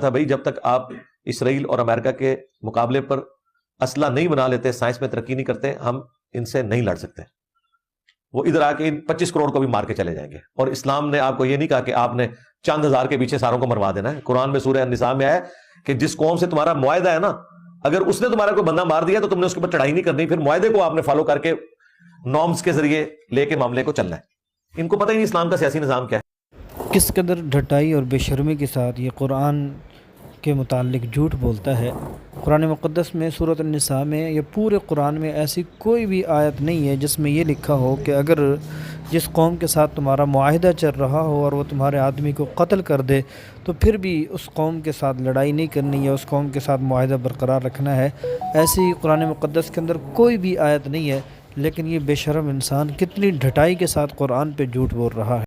تھا بھائی جب تک آپ اسرائیل اور امریکہ کے مقابلے پر اسلحہ نہیں بنا لیتے، سائنس میں ترقی نہیں کرتے، ہم ان سے نہیں لڑ سکتے۔ وہ ادھر آ کے ان 25 کروڑ کو بھی مار کے چلے جائیں گے۔ اور اسلام نے آپ کو یہ نہیں کہا کہ آپ نے چند ہزار کے پیچھے ساروں کو مروا دینا ہے۔ قرآن میں سورہ النساء میں آیا کہ جس قوم سے تمہارا معاہدہ ہے نا، اگر اس نے تمہارا کوئی بندہ مار دیا تو تم نے اس کے اوپر چڑھائی نہیں کرنی، پھر معاہدے کو آپ نے فالو کر کے نارمز کے ذریعے لے کے معاملے کو چلنا ہے۔ ان کو پتہ ہی نہیں اسلام کا سیاسی نظام کیا ہے۔ کس قدر ڈھٹائی اور بے شرمی کے ساتھ یہ قرآن کے متعلق جھوٹ بولتا ہے۔ قرآن مقدس میں سورۃ النساء میں یا پورے قرآن میں ایسی کوئی بھی آیت نہیں ہے جس میں یہ لکھا ہو کہ اگر جس قوم کے ساتھ تمہارا معاہدہ چل رہا ہو اور وہ تمہارے آدمی کو قتل کر دے تو پھر بھی اس قوم کے ساتھ لڑائی نہیں کرنی یا اس قوم کے ساتھ معاہدہ برقرار رکھنا ہے۔ ایسی قرآن مقدس کے اندر کوئی بھی آیت نہیں ہے، لیکن یہ بے شرم انسان کتنی ڈھٹائی کے ساتھ قرآن پہ جھوٹ بول رہا ہے۔